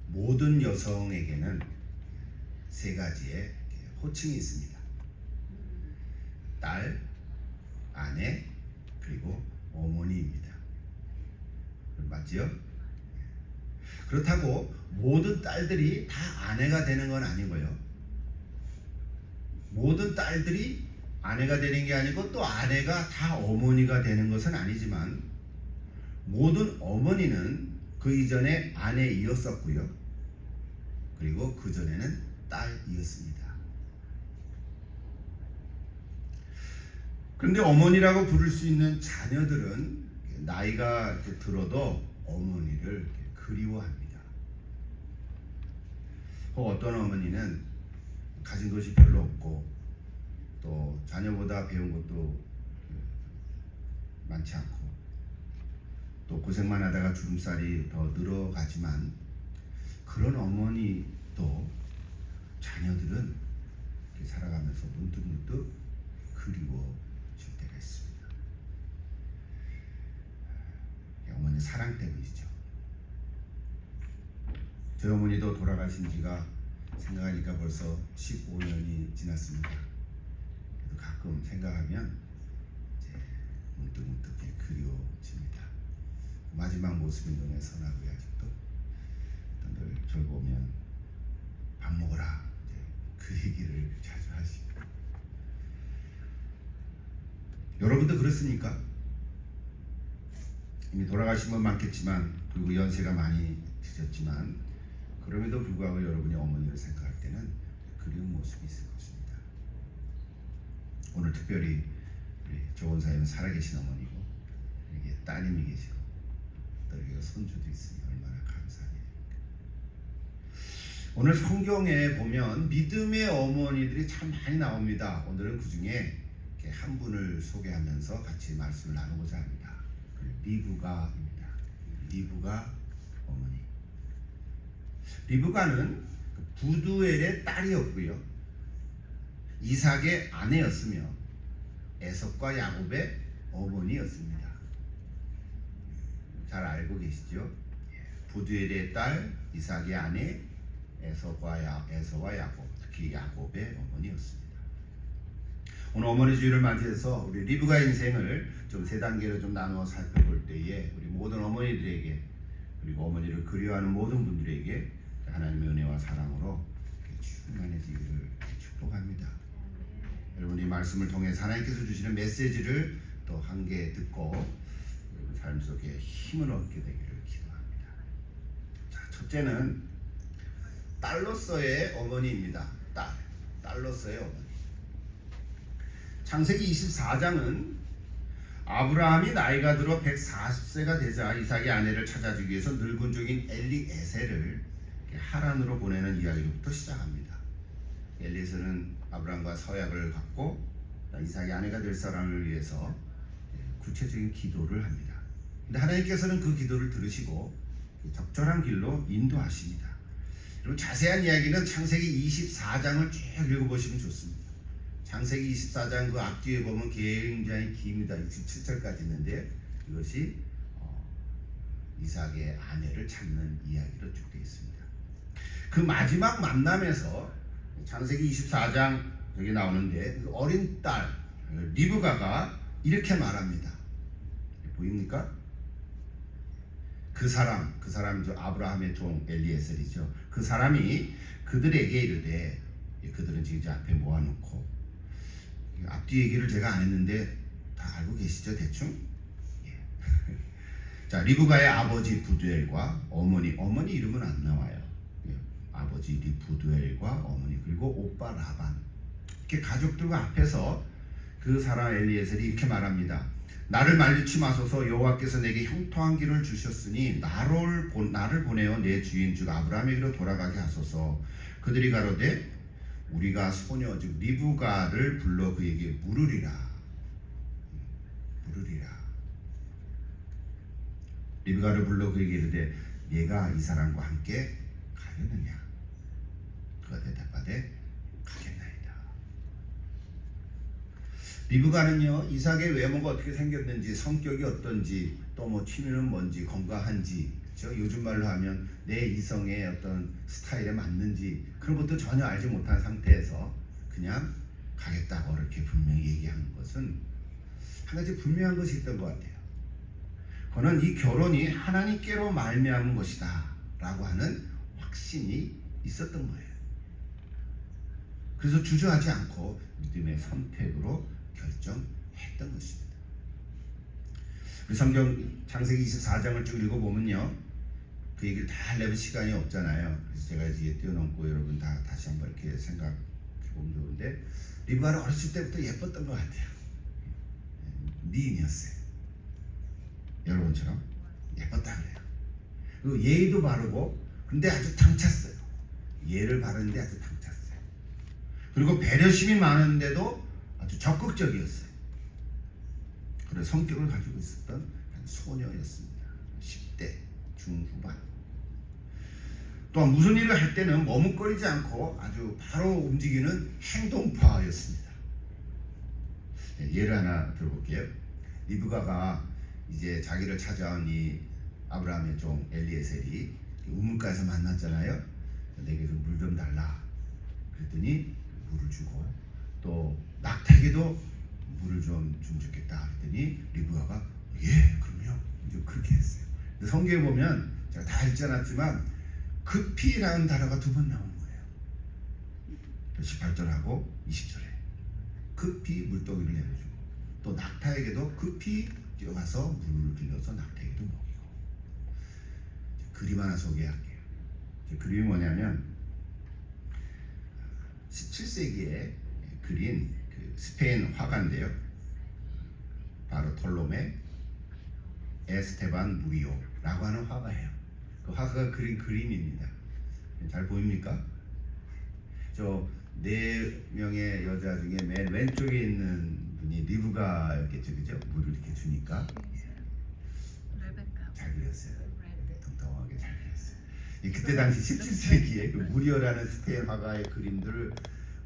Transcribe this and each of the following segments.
모든 여성에게는 세 가지의 호칭이 있습니다. 딸, 아내, 그리고 어머니입니다. 맞지요? 그렇다고 모든 딸들이 다 아내가 되는 건 아니고요. 모든 딸들이 아내가 되는 게 아니고 또 아내가 다 어머니가 되는 것은 아니지만 모든 어머니는 그 이전에 아내이었었고요. 그리고 그 전에는 딸이었습니다. 그런데 어머니라고 부를 수 있는 자녀들은 나이가 들어도 어머니를 그리워합니다. 어떤 어머니는 가진 것이 별로 없고 또 자녀보다 배운 것도 많지 않고 또 고생만 하다가 주름살이 더 늘어가지만 그런 어머니도 자녀들은 살아가면서 문득문득 그리워질 때가 있습니다. 어머니 사랑 때문이죠. 저희 어머니도 돌아가신 지가 생각하니까 벌써 15년이 지났습니다. 그래도 가끔 생각하면 이제 문득문득 그리워집니다. 마지막 모습이 눈에 선하고요. 아직도 늘 저를 보면 밥 먹어라 그 얘기를 자주 하십니다. 여러분도 그렇습니까? 이미 돌아가신 분 많겠지만 그리고 연세가 많이 드셨지만 그럼에도 불구하고 여러분이 어머니를 생각할 때는 그리운 모습이 있을 것입니다. 오늘 특별히 우리 조원사님은 살아계신 어머니고 여기에 따님이 계시고 또 여기가 손주도 있으니 얼마나 감사한 일입니까? 오늘 성경에 보면 믿음의 어머니들이 참 많이 나옵니다. 오늘은 그 중에 한 분을 소개하면서 같이 말씀을 나누고자 합니다. 리브가입니다. 리브가 어머니. 리브가는 부두엘의 딸이었고요. 이삭의 아내였으며 에석과 야곱의 어머니였습니다. 잘 알고 계시죠? 부두엘의 딸, 이삭의 아내, 에서와 야곱, 특히 야곱의 어머니였습니다. 오늘 어머니 주일을 맞이해서 우리 리브가 인생을 좀 세 단계로 좀 나누어 살펴볼 때에 우리 모든 어머니들에게 그리고 어머니를 그리워하는 모든 분들에게 하나님의 은혜와 사랑으로 충만해지기를 축복합니다. 여러분 이 말씀을 통해서 하나님께서 주시는 메시지를 또 함께 듣고 여러분 삶 속에 힘을 얻게 되기를 기도합니다. 자, 첫째는 딸로서의 어머니입니다. 딸로서의 어머니. 창세기 24장은 아브라함이 나이가 들어 140세가 되자 이삭의 아내를 찾아주기 위해서 늙은 종인 엘리에셀을 하란으로 보내는 이야기부터 시작합니다. 엘리에셀은 아브라함과 서약을 갖고 이삭의 아내가 될 사람을 위해서 구체적인 기도를 합니다. 근데 하나님께서는 그 기도를 들으시고 적절한 길로 인도하십니다. 여러분 자세한 이야기는 창세기 24장을 쭉 읽어보시면 좋습니다. 창세기 24장 그 앞뒤에 보면 굉장히 깁니다. 67절까지 있는데 이것이 이삭의 아내를 찾는 이야기로 쭉 되어 있습니다. 그 마지막 만남에서 창세기 24장 여기 나오는데 그 어린 딸 리브가가 이렇게 말합니다. 보입니까? 그 사람 저 아브라함의 종 엘리에셀이죠. 그 사람이 그들에게 이르되 그들은 지금 이제 앞에 모아놓고 앞뒤 얘기를 제가 안 했는데 다 알고 계시죠 대충? 예. 자 리브가의 아버지 부두엘과 어머니 이름은 안 나와요. 예. 아버지 부두엘과 어머니 그리고 오빠 라반 이렇게 가족들과 앞에서 그 사람 엘리에셀이 이렇게 말합니다. 나를 말리치 마소서 여호와께서 내게 형통한 길을 주셨으니 나를 보내어 내 주인 즉 아브라함에게로 돌아가게 하소서. 그들이 가로되 우리가 소녀 즉 리브가를 불러 그에게 물으리라. 리브가를 불러 그에게 이르되 네가 이 사람과 함께 가려느냐. 그가 대답하되 가겠나이다. 리브가는요 이삭의 외모가 어떻게 생겼는지 성격이 어떤지 또 뭐 취미는 뭔지 건강한지 그렇죠? 요즘 말로 하면 내 이성의 어떤 스타일에 맞는지 그런 것도 전혀 알지 못한 상태에서 그냥 가겠다고 이렇게 분명히 얘기하는 것은 한 가지 분명한 것이 있던 것 같아요. 그는 이 결혼이 하나님께로 말미암은 것이다 라고 하는 확신이 있었던 거예요. 그래서 주저하지 않고 믿음의 선택으로 결정했던 것입니다. 우리 성경 창세기 24장을 쭉 읽어보면요, 그 얘기를 다 하려면 시간이 없잖아요. 그래서 제가 이제 뛰어넘고 여러분 다시 한번 이렇게 생각해보면 좋은데, 리브가는 어렸을 때부터 예뻤던 것 같아요. 미인이었어요. 여러분처럼 예뻤다 그래요. 그리고 예의도 바르고, 근데 아주 당찼어요. 예를 바르는데 아주 당찼어요. 그리고 배려심이 많은데도 아주 적극적이었어요. 그런 성격을 가지고 있었던 소녀였습니다. 10대 중후반. 또한 무슨 일을 할 때는 머뭇거리지 않고 아주 바로 움직이는 행동파였습니다. 예를 하나 들어볼게요. 리브가가 이제 자기를 찾아온 이 아브라함의 종 엘리에셀이 우물가에서 만났잖아요. 내게 좀 물 좀 달라. 그랬더니 물을 주고, 또 낙타에게도 물을 좀 주면 좋겠다 그랬더니 리브가가 예 그럼요 이제 그렇게 했어요. 근데 성경에 보면 제가 다 읽지 않았지만 급히라는 단어가 2번 나오는 거예요. 18절하고 20절에 급히 물동이를 내려주고, 또 낙타에게도 급히 뛰어가서 물을 빌려서 낙타에게도 먹이고. 그림 하나 소개할게요. 그림이 뭐냐면 17세기에 그린 그 스페인 화가인데요. 바로 톨로메 에스테반 무리오라고 하는 화가예요. 그 화가가 그린 그림입니다. 잘 보입니까? 저 4명의 여자 중에 맨 왼쪽에 있는 분이 리브가였겠죠, 그죠? 물을 이렇게 주니까 잘 그렸어요. 통통하게 잘 그렸어요. 그때 당시 17세기에 그 무리오라는 스페인 화가의 그림들을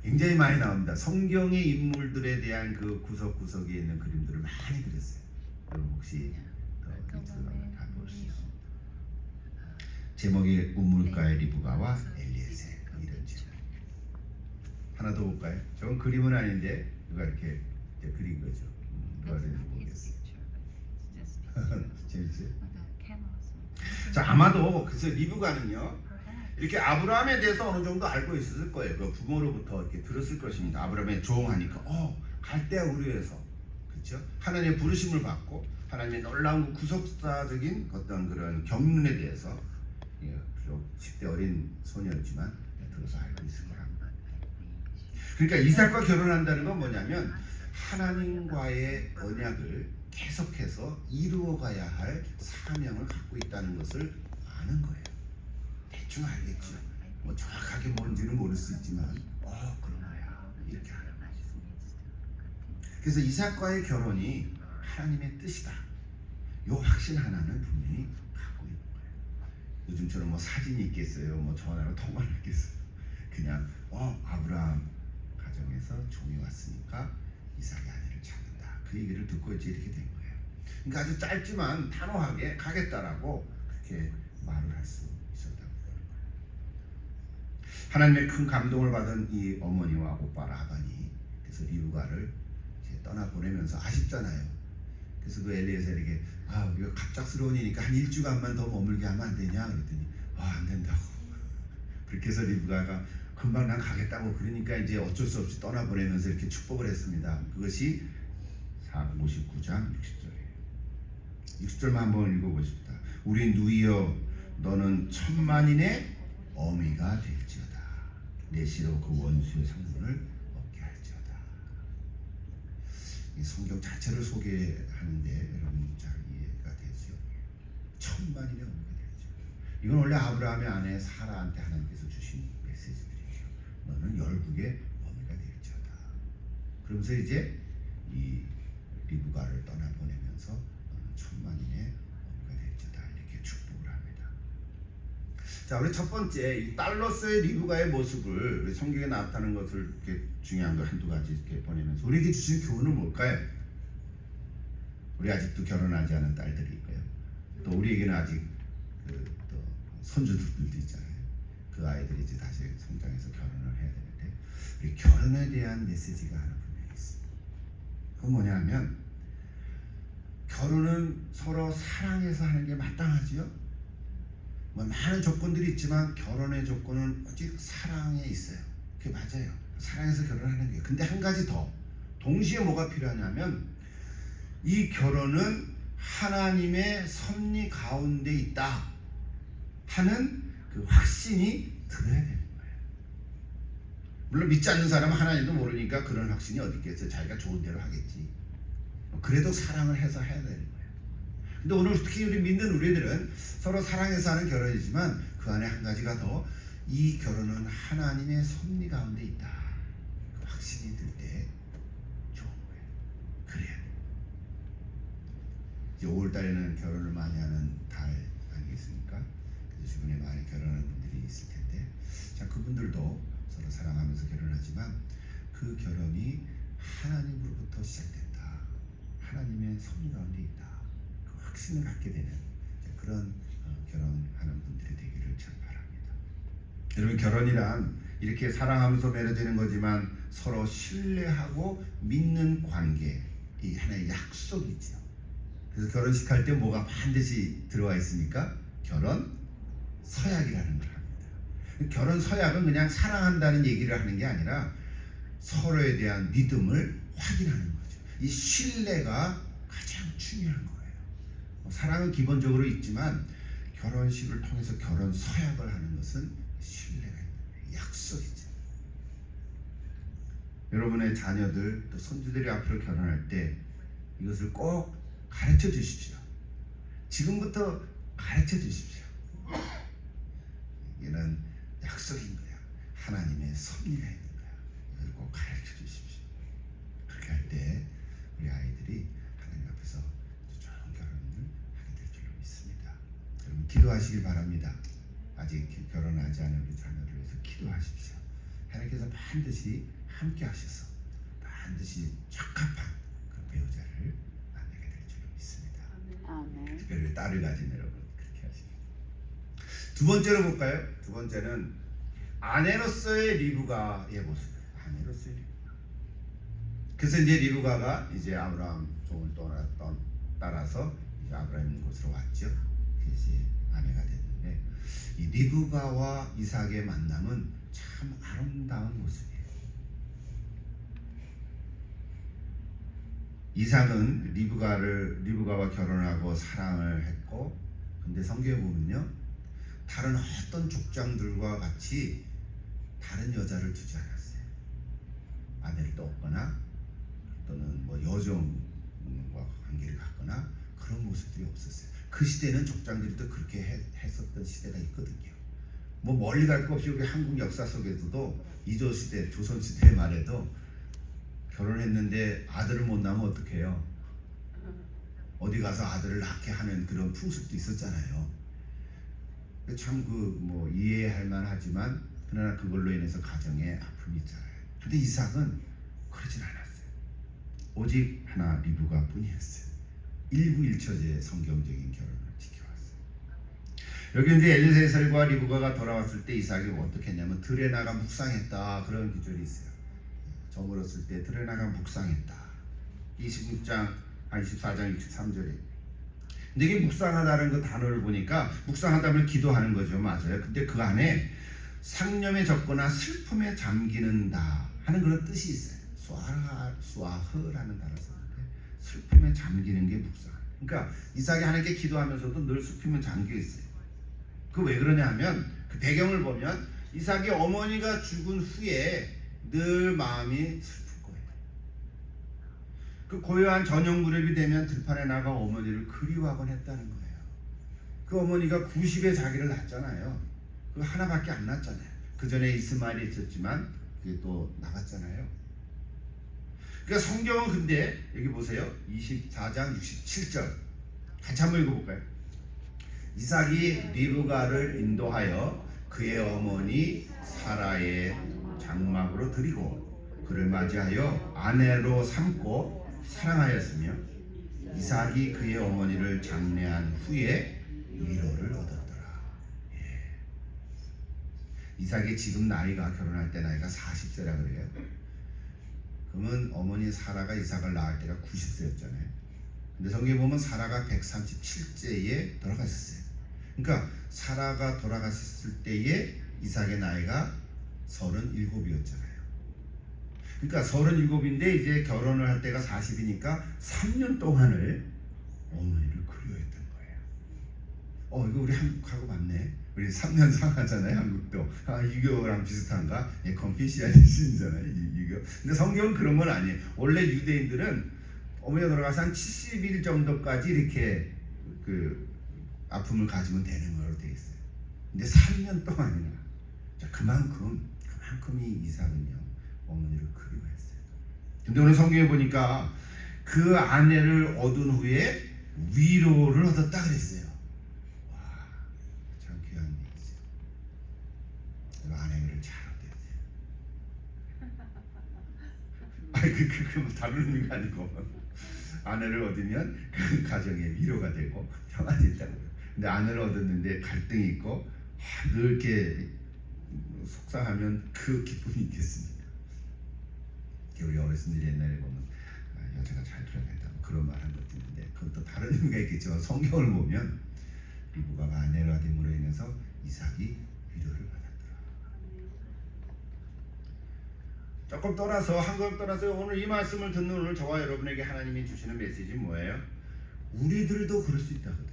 굉장히 많이 나옵니다. 성경의 인물들에 대한 그 구석구석에 있는 그림들을 많이 그렸어요. 여러분 혹시 들어가면 다 볼 수 있습니다. 제목이 우물가의 리브가와 엘리에셀, 이런 제목. 하나 더 볼까요? 저건 그림은 아닌데 누가 이렇게 그린 거죠. 누가 그랬는지 모르겠어요. 재밌어요? 자, 아마도 그래서 리브가는요, 이렇게 아브라함에 대해서 어느 정도 알고 있었을 거예요. 그 부모로부터 이렇게 들었을 것입니다. 아브라함의 조응하니까 갈대아 우르에서, 그렇죠? 하나님의 부르심을 받고 하나님의 놀라운 구속사적인 어떤 그런 경륜에 대해서, 비록 10대 어린 소녀였지만 들어서 알고 있을 거랍니다. 그러니까 이삭과 결혼한다는 건 뭐냐면 하나님과의 언약을 계속해서 이루어가야 할 사명을 갖고 있다는 것을 아는 거예요. 대충 알겠죠. 뭐 정확하게 뭔지는 모를 수 있지만 그런 거야 이렇게 하는 거죠. 그래서 이삭과의 결혼이 하나님의 뜻이다, 요 확신 하나는 분명히 갖고 있는 거예요. 요즘처럼 뭐 사진이 있겠어요, 뭐 전화로 통화를 했겠어요. 그냥 아브라함 가정에서 종이 왔으니까 이삭의 아내를 찾는다, 그 얘기를 듣고 이제 이렇게 된 거예요. 그러니까 아주 짧지만 단호하게 가겠다라고 그렇게 말을 할 수 있었다고 하는 거예요. 하나님의 큰 감동을 받은 이 어머니와 오빠 라반이 그래서 리브가를 이제 떠나보내면서 아쉽잖아요. 그래서 그 엘리에셀에게 이거 갑작스러운 일이니까 한 1주간만 더 머물게 하면 안 되냐 그랬더니 안 된다고. 그렇게 해서 리브가가 금방 난 가겠다고 그러니까 이제 어쩔 수 없이 떠나보내면서 이렇게 축복을 했습니다. 그것이 59장 60절이에요. 60절만 한번 읽어보십시다. 우리 누이여 너는 천만인의 어미가 될지어다. 내 시로 그 원수의 상분을 얻게 할지어다. 이 성경 자체를 소개하는데 여러분 잘 이해가 되죠? 천만인의 어미가 될지어다. 이건 원래 아브라함의 아내 사라한테 하나님께서 주신 메시지들이죠. 너는 열국의 어미가 될지어다. 그러면서 이제 이 리브가를 떠나보내면서 너는 천만인의 어미가 될지어다 이렇게 축복을 합니다. 자, 우리 첫 번째 이 딸로서의 리브가의 모습을 우리 성경에 나타나는 것을 이렇게 중요한 거 한두 가지 이렇게 보내면서 우리에게 주신 교훈은 뭘까요? 우리 아직도 결혼하지 않은 딸들일까요? 또 우리에게는 아직 또 손주들도 있잖아요. 그 아이들이 이제 다시 성장해서 결혼을 해야 되는데 우리 결혼에 대한 메시지가 하나 분명히 있습니다. 그건 뭐냐면 결혼은 서로 사랑해서 하는 게 마땅하지요. 뭐 많은 조건들이 있지만 결혼의 조건은 오직 사랑에 있어요. 그게 맞아요. 사랑해서 결혼하는 게. 근데 한 가지 더 동시에 뭐가 필요하냐면 이 결혼은 하나님의 섭리 가운데 있다 하는 그 확신이 들어야 되는 거예요. 물론 믿지 않는 사람은 하나님도 모르니까 그런 확신이 어디 있겠어요. 자기가 좋은 대로 하겠지. 그래도 사랑을 해서 해야 되는 거예요. 근데 오늘 특히 우리 믿는 우리들은 서로 사랑해서 하는 결혼이지만 그 안에 한 가지가 더 이 결혼은 하나님의 섭리 가운데 있다. 그 확신이 들 때 좋은 거예요. 그래야 돼요. 이제 5월달에는 결혼을 많이 하는 달 아니겠습니까? 그래서 주변에 많이 결혼하는 분들이 있을 텐데, 자 그분들도 서로 사랑하면서 결혼하지만 그 결혼이 하나님으로부터 시작된다. 하나님의 섭리 가운데 있다. 그 확신을 갖게 되는 그런 결혼하는 분들이 되기를 참 바랍니다. 여러분 결혼이란 이렇게 사랑하면서 맺어지는 거지만 서로 신뢰하고 믿는 관계, 이 하나의 약속이죠. 그래서 결혼식 할 때 뭐가 반드시 들어와 있습니까? 결혼 서약이라는 걸 합니다. 결혼 서약은 그냥 사랑한다는 얘기를 하는 게 아니라 서로에 대한 믿음을 확인하는 거죠. 이 신뢰가 가장 중요한 거예요. 사랑은 기본적으로 있지만 결혼식을 통해서 결혼 서약을 하는 것은 신뢰가 있는 거예요. 약속이죠. 여러분의 자녀들 또 손주들이 앞으로 결혼할 때 이것을 꼭 가르쳐 주십시오. 지금부터 가르쳐 주십시오. 이는 약속인 거야. 하나님의 섭리가 있는 거야. 이걸 꼭 가르쳐 주십시오. 그렇게 할 때 우리 아이들이 하나님 앞에서 좋은 결혼을 하게 될 줄로 믿습니다. 여러분 기도하시길 바랍니다. 아직 결혼하지 않은 우리 자녀를 위해서 기도하십시오. 하나님께서 반드시 함께 하셔서 반드시 적합한 그 배우자를 만나게 될 줄로 믿습니다. 아멘. 특별히 딸을 가진 여러분 그렇게 하시기. 두 번째로 볼까요? 두 번째는 아내로서의 리브가의 모습. 아내로서의 리브가. 그래서 이제 리브가가 이제 아브라함 종을 따라서 이제 아브라함 있는 곳으로 왔죠. 이제 아내가 됐는데 이 리브가와 이삭의 만남은 참 아름다운 모습이에요. 이삭은 리브가와 결혼하고 사랑을 했고, 근데 성경에 보면요, 다른 어떤 족장들과 같이 다른 여자를 두지 않았어요. 아내를 떴거나 또는 뭐 여종과 관계를 갖거나 그런 모습들이 없었어요. 그 시대는 족장들이 또 그렇게 했었던 시대가 있거든요. 뭐 멀리 갈 거 없이 우리 한국 역사 속에서도 이조 시대, 조선 시대 말에도 결혼했는데 아들을 못 낳으면 어떡해요? 어디 가서 아들을 낳게 하는 그런 풍습도 있었잖아요. 참 그 뭐 이해할 만하지만 그러나 그걸로 인해서 가정에 아픔이 있잖아요. 근데 이삭은 그러진 않았어요. 오직 하나 리브가 뿐이었어요. 일부일처제 성경적인 결혼을 지켜왔어요. 여기 이제 엘리에셀과 리브가가 돌아왔을 때 이삭이 어떻게 했냐면 들에 나가 묵상했다 그런 기절이 있어요. 저물었을 때 들에 나가 묵상했다. 24장 63절에. 근데 이게 묵상하다는 그 단어를 보니까 묵상하다면 기도하는 거죠. 맞아요. 근데 그 안에 상념에 젖거나 슬픔에 잠기는다 하는 그런 뜻이 있어요. 수아흐라는 단어 썼는데 슬픔에 잠기는 게 묵상. 그러니까 이삭이 하나님께 기도하면서도 늘 슬픔에 잠겨 있어요. 그 왜 그러냐 하면 그 배경을 보면 이삭의 어머니가 죽은 후에 늘 마음이 슬픈 거예요. 그 고요한 저녁 무렵이 되면 들판에 나가 어머니를 그리워하곤 했다는 거예요. 그 어머니가 90에 자기를 낳았잖아요. 그 하나밖에 안 낳았잖아요. 그 전에 이스마엘이 있었지만 그게 또 나갔잖아요. 그러니까 성경은 근데 여기 보세요. 24장 67절 같이 한번 읽어볼까요? 이삭이 리브가를 인도하여 그의 어머니 사라의 장막으로 들이고 그를 맞이하여 아내로 삼고 사랑하였으며 이삭이 그의 어머니를 장례한 후에 위로를 얻었더라. 이삭의 지금 나이가 결혼할 때 나이가 40세라 그래요. 그러면 어머니 사라가 이삭을 낳을 때가 90세였잖아요. 근데 성경에 보면 사라가 137세에 돌아가셨어요. 그러니까 사라가 돌아가셨을 때에 이삭의 나이가 37이었잖아요. 그러니까 37인데 이제 결혼을 할 때가 40이니까 3년 동안을 어머니를 그리워했던 거예요. 이거 우리 한국하고 맞네. 우리 3년 상하잖아요. 한국도. 유교랑 비슷한가? 예, 컨피시아니즘이잖아요. 유교. 근데 성경은 그런 건 아니에요. 원래 유대인들은 어머니가 돌아가서 한 70일 정도까지 이렇게 그 아픔을 가지면 되는 걸로 되어 있어요. 근데 3년 동안이나 그만큼이 이삭은요 어머니를 그리워했어요. 근데 오늘 성경에 보니까 그 아내를 얻은 후에 위로를 얻었다 그랬어요. 와, 참 귀한 얘기죠. 아내를 잘 얻어야 돼요. 뭐 다른 의미가 아니고 아내를 얻으면 그 가정에 위로가 되고 평안이 있다고요. 근데 아내를 얻었는데 갈등이 있고 늘 이렇게 속상하면 그 기쁨이 있겠습니까? 우리 어르신들이 옛날에 보면 여자가 잘 들어간다 그런 말 한 것도 있는데 그건 또 다른 의미가 있겠지만 성경을 보면 리브가가 아내를 얻음으로 인해서 이삭이 위로를 받았더라. 조금 떠나서 한국 떠나서 오늘 이 말씀을 듣는 오늘 저와 여러분에게 하나님이 주시는 메시지는 뭐예요? 우리들도 그럴 수 있다거든요.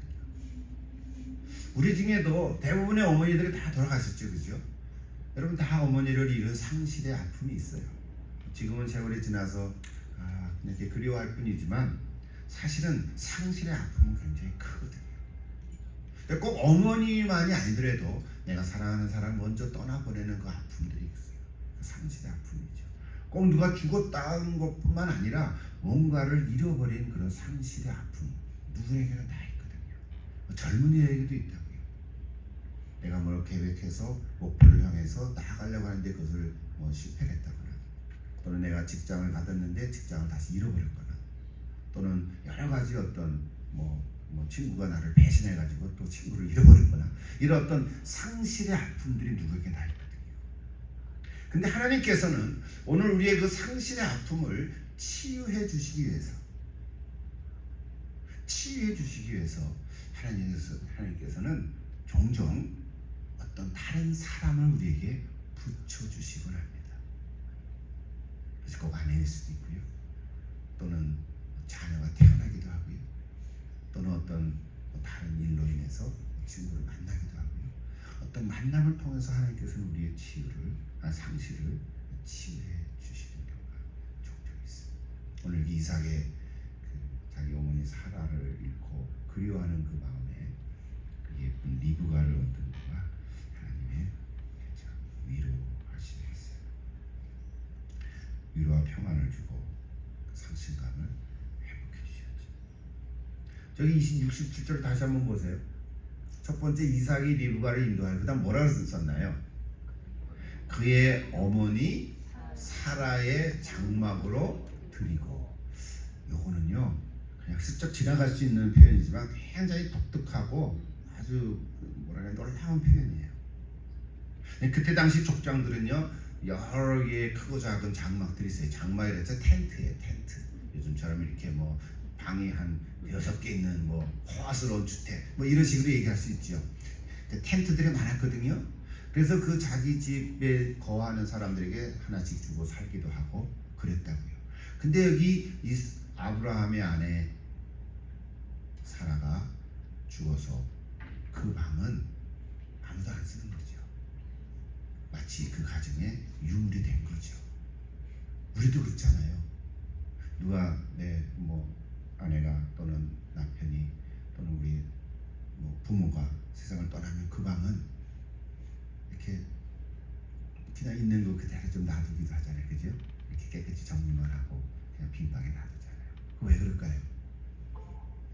우리 중에도 대부분의 어머니들이 다 돌아가셨죠, 그죠? 여러분 다 어머니를 잃은 상실의 아픔이 있어요. 지금은 세월이 지나서 이렇게 그리워할 뿐이지만 사실은 상실의 아픔은 굉장히 크거든요. 꼭 어머니만이 아니더라도 내가 사랑하는 사람 먼저 떠나보내는 그 아픔들이 있어요. 그 상실의 아픔이죠. 꼭 누가 죽었다는 것뿐만 아니라 뭔가를 잃어버린 그런 상실의 아픔 누구에게나 다 있거든요. 젊은이에게도 있다고요. 내가 뭘 계획해서 목표를 향해서 나아가려고 하는데 그것을 실패를 했다거나 또는 내가 직장을 가졌는데 직장을 다시 잃어버렸거나 또는 여러 가지 어떤 친구가 나를 배신해가지고 또 친구를 잃어버렸거나 이런 어떤 상실의 아픔들이 누구에게 다 있거든요. 근데 하나님께서는 오늘 우리의 그 상실의 아픔을 치유해 주시기 위해서 하나님께서는 종종 어떤 다른 사람을 우리에게 붙여주시곤 합니다. 그래서 꼭 아내일 수도 있고요. 또는 자녀가 태어나기도 하고요. 또는 어떤 다른 일로 인해서 친구를 만나기도 하고요. 어떤 만남을 통해서 하나님께서는 우리의 상실을 치유해 주시는 경우가 종종 있습니다. 오늘 이삭의 자기 어머니 사라를 잃고 그리워하는 그 마음에 그 예쁜 리브가를 얻은 그가 하나님의 위로하시겠어요. 위로와 평안을 주고 그 상실감을 회복해 주셨죠. 저기 67절 다시 한번 보세요. 첫 번째 이삭이 리브가를 인도하여 그 다음 뭐라고 썼나요? 그의 어머니 사라의 장막으로 드리고. 요거는요 그냥 슬쩍 지나갈 수 있는 표현이지만 굉장히 독특하고 아주 놀라운 표현이에요. 그때 당시 족장들은요 여러 개의 크고 작은 장막들이 있어요. 장막이라 해서 텐트예요. 텐트. 요즘처럼 이렇게 방이 한 6개 있는 호화스러운 주택 이런 식으로 얘기할 수 있죠. 텐트들이 많았거든요. 그래서 그 자기 집에 거하는 사람들에게 하나씩 주고 살기도 하고 그랬다고요. 근데 여기 이 아브라함의 아내 사라가 죽어서 그 방은 아무도 안 쓰는 거죠. 마치 그 가정에 유물이 된 거죠. 우리도 그렇잖아요. 누가 내 아내가 또는 남편이 또는 우리 부모가 세상을 떠나면 그 방은 이렇게 그냥 있는 거 그대로 좀 놔두기도 하잖아요. 그죠? 이렇게 깨끗이 정리만 하고 그냥 빈 방에 놔두잖아요. 왜 그럴까요?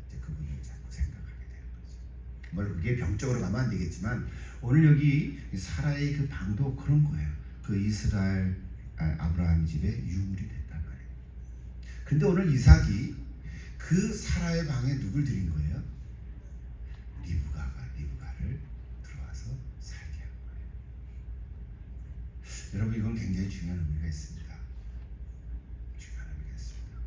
이제 그분을 자꾸 생각하게 되는 거죠. 그게 병적으로 가면 안 되겠지만 오늘 여기 사라의 그 방도 그런 거예요. 그 이스라엘 아브라함 집에 유물이 됐단 말이에요. 근데 오늘 이삭이 그 사라의 방에 누굴 들인 거예요? 리브가를 들어와서 살게 한 거예요. 여러분 이건 굉장히 중요한 의미가 있습니다. 중요한 의미가 있습니다.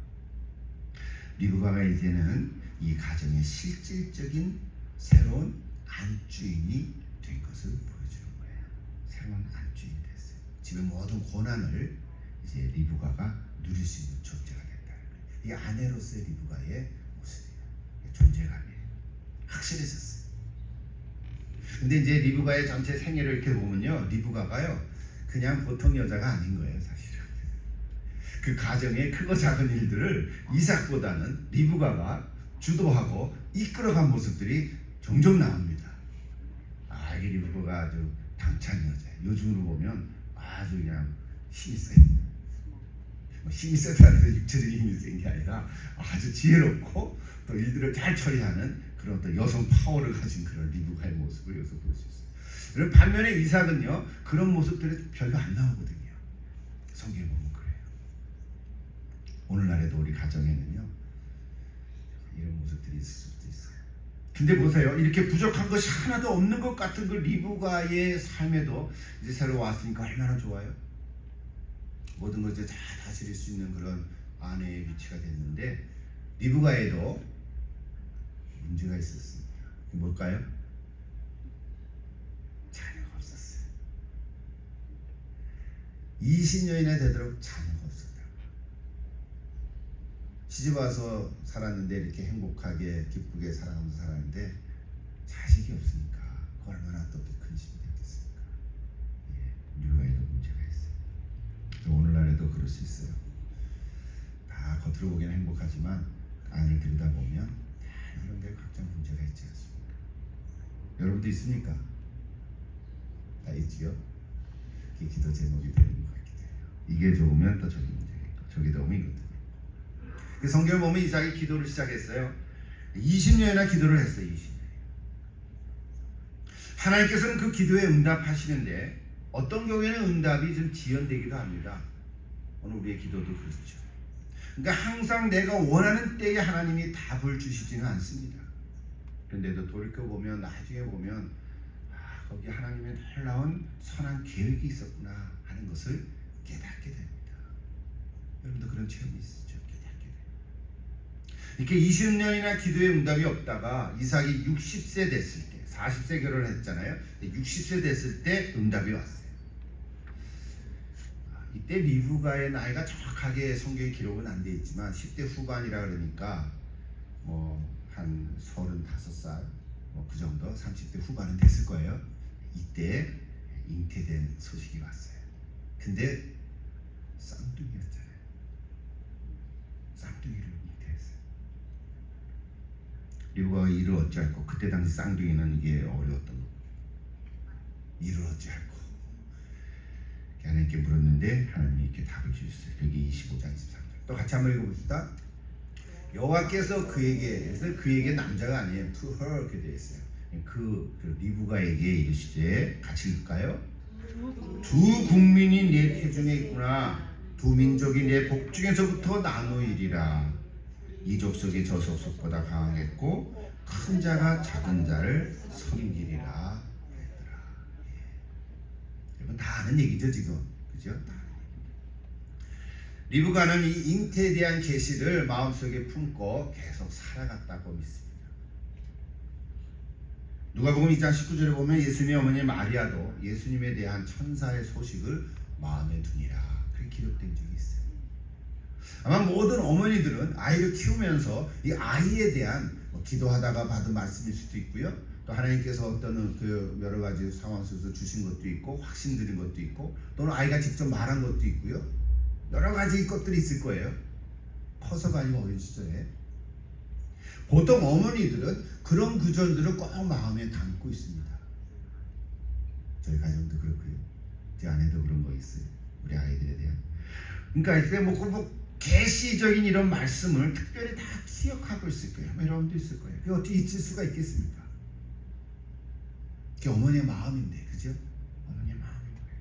리브가가 이제는 이 가정의 실질적인 새로운 안주인이 된 것을 보여주는 거예요. 새로운 안주인이 됐어요. 집의 모든 고난을 이제 리브가가 누릴 수 있는 존재가 됐다는 거예요. 이 아내로서의 리브가의 모습이에요. 존재감이에요. 확실해졌어요. 근데 이제 리브가의 전체 생애를 이렇게 보면요, 리브가가요 그냥 보통 여자가 아닌 거예요. 사실은 그 가정의 크고 작은 일들을 이삭보다는 리브가가 주도하고 이끌어간 모습들이 종종 나옵니다. 이게 리브가가 아주 당찬 여자예요. 요즘으로 보면 아주 그냥 힘이 세요. 힘이 세다는 건 육체적인 힘이 센 게 아니라 아주 지혜롭고 또 일들을 잘 처리하는 그런 또 여성 파워를 가진 그런 리브가의 모습을 여기서 볼 수 있어요. 그리고 반면에 이삭은요 그런 모습들이 별로 안 나오거든요. 성경에 보면 그래요. 오늘날에도 우리 가정에는요 이런 모습들이 있을 수도 있어요. 근데 보세요, 이렇게 부족한 것이 하나도 없는 것 같은 그 리브가의 삶에도 이제 새로 왔으니까 얼마나 좋아요. 모든 것을 다 다스릴 수 있는 그런 아내의 위치가 됐는데 리브가에도 문제가 있었습니다. 뭘까요? 자녀가 없었어요. 20년이나 되도록 자녀가 없었다. 시집와서 살았는데 이렇게 행복하게 기쁘게 살아가면서 살았는데 자식이 없으니까 얼마나 또 근심이 됐겠습니까? 리브가에도 문제가 있어요. 또 오늘날에도 그럴 수 있어요. 다 겉으로 보기에는 행복하지만 안을 들여다보면 이런 데 각자 문제가 있지 않습니까? 여러분도 있습니까? 다 있지요? 이게 기도 제목이 되는 것 같기도 해요. 이게 좋으면 또 저기 문제가 있고 저기 좋으면 이것도. 그 성경을 보면 이삭이 기도를 시작했어요. 20년이나 기도를 했어요. 20년. 하나님께서는 그 기도에 응답하시는데 어떤 경우에는 응답이 좀 지연되기도 합니다. 오늘 우리의 기도도 그렇죠. 그러니까 항상 내가 원하는 때에 하나님이 답을 주시지는 않습니다. 그런데도 돌이켜보면 나중에 보면 거기 하나님의 놀라운 선한 계획이 있었구나 하는 것을 깨닫게 됩니다. 여러분도 그런 체험이 있으시죠? 깨닫게 돼요. 이렇게 20년이나 기도의 응답이 없다가 이삭이 60세 됐을 때 40세 결혼을 했잖아요. 60세 됐을 때 응답이 왔어요. 이때 리브가의 나이가 정확하게 성경에 기록은 안 돼 있지만 10대 후반이라 그러니까 한 35살 그 정도 30대 후반은 됐을 거예요. 이때 잉태된 소식이 왔어요. 근데 쌍둥이였잖아요. 쌍둥이를 잉태했어요. 리브가가 이를 어찌할꼬. 그때 당시 쌍둥이는 이게 어려웠던 거. 이를 어찌할꼬. 하나님께 물었는데 하나님이 이렇게 답을 주셨어요. 여기 25장 23절. 또 같이 한번 읽어봅시다. 여호와께서 그에게 남자가 아니에요. To her 이렇게 되어 있어요. 그 리브가에게 이르시되 같이 읽을까요? 두 국민이 내 태중에 있구나. 두 민족이 내 복중에서부터 나누이리라. 이 족속이 저 족속보다 강하겠고 큰 자가 작은 자를 섬기리라. 다 아는 얘기죠 지금, 그죠? 리브가는 이 잉태에 대한 계시를 마음속에 품고 계속 살아갔다고 믿습니다. 누가복음 2장 19절에 보면 예수님의 어머니 마리아도 예수님에 대한 천사의 소식을 마음에 두니라 그렇게 기록된 적이 있어요. 아마 모든 어머니들은 아이를 키우면서 이 아이에 대한 기도하다가 받은 말씀일 수도 있고요. 또 하나님께서 어떤 그 여러 가지 상황 속에서 주신 것도 있고 확신드린 것도 있고 또는 아이가 직접 말한 것도 있고요. 여러 가지 것들이 있을 거예요. 커서가 아니고 어린 시절에. 보통 어머니들은 그런 구절들을 꼭 마음에 담고 있습니다. 저희 가정도 그렇고요. 제 아내도 그런 거 있어요. 우리 아이들에 대한. 그러니까 이렇게 계시적인 이런 말씀을 특별히 다 기억하고 있을 거예요. 여러분도 있을 거예요. 그게 어떻게 잊을 수가 있겠습니까? 그게 어머니의 마음인데, 그죠? 어머니의 마음인 거예요.